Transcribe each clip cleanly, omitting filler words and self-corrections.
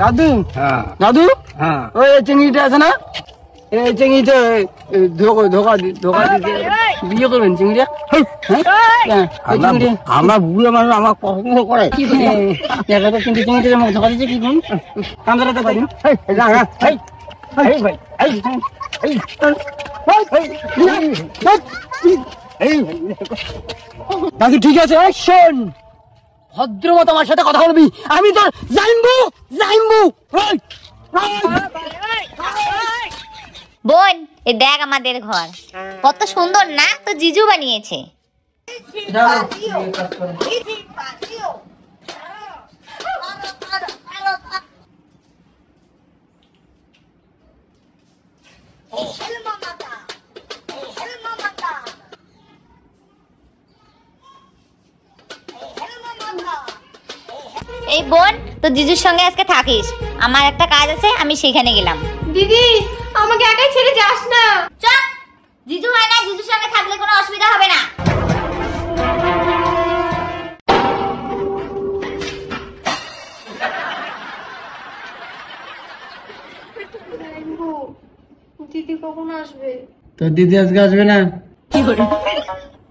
দাদু হ্যাঁ দাদু হ্যাঁ ওই চিংড়িটা আছে না, এই চিংড়িটা ধোকা দিতে বিয়ে করবেন চিংড়িটা। আমরা বুড়ো মানুষ আমার পছন্দ করে কিন্তু চিংড়িটা ধোকা দিচ্ছে কি করুন, কাম চালাতে পারেন। দাদু ঠিক আছে, শোন ভদ্র মতো আমার সাথে কথা বলবি, আমি তোর জানবো। বোন, এ দেখ আমাদের ঘর কত সুন্দর না, তো জিজু বানিয়েছে। এই বোন, তো জিজুর সঙ্গে আজকে থাকিস, আমার একটা কাজ আছে, আমি সেখানে গেলাম। দিদি আমাকে একাই ছেড়ে যাস না। চুপ, জিজু হয় না, জিজুর সঙ্গে থাকলে কোনো অসুবিধা হবে না। দিদি কখন আসবে? তোর দিদি আজকে আসবে না?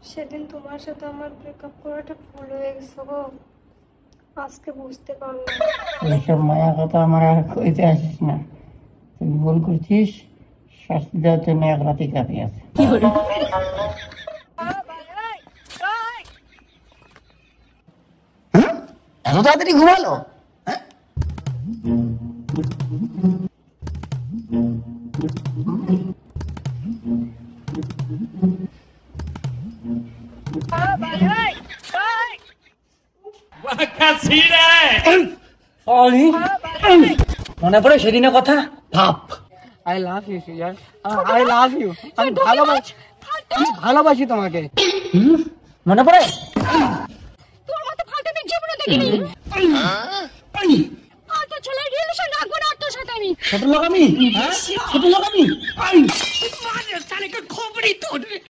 সেদিন তোমার সাথে আমার ব্রেকআপ করাটা ভুল হয়ে গেছে গো, আজকে বুঝতে পারলাম। এইসব মায়া কথা আমার আর কইতে আসিস না, তুই ভুল করছিস, শাস্তি দেওয়ার জন্য এক রাতি কাঁপি আছে। এত তাড়াতাড়ি ঘুমালো? মনে পড়ে সেদিনের কথা? ভাব, I love you Caesar, I love you, আমি ভালোবাসি তোমাকে। মনে পড়ে? তোর মতো ফালতু জীবনে দেখিনি। ফালতু ছেলের রিলেশন রাখবো না তোর সাথে আমি। ছোট লোক আমি, ছোট লোক আমি।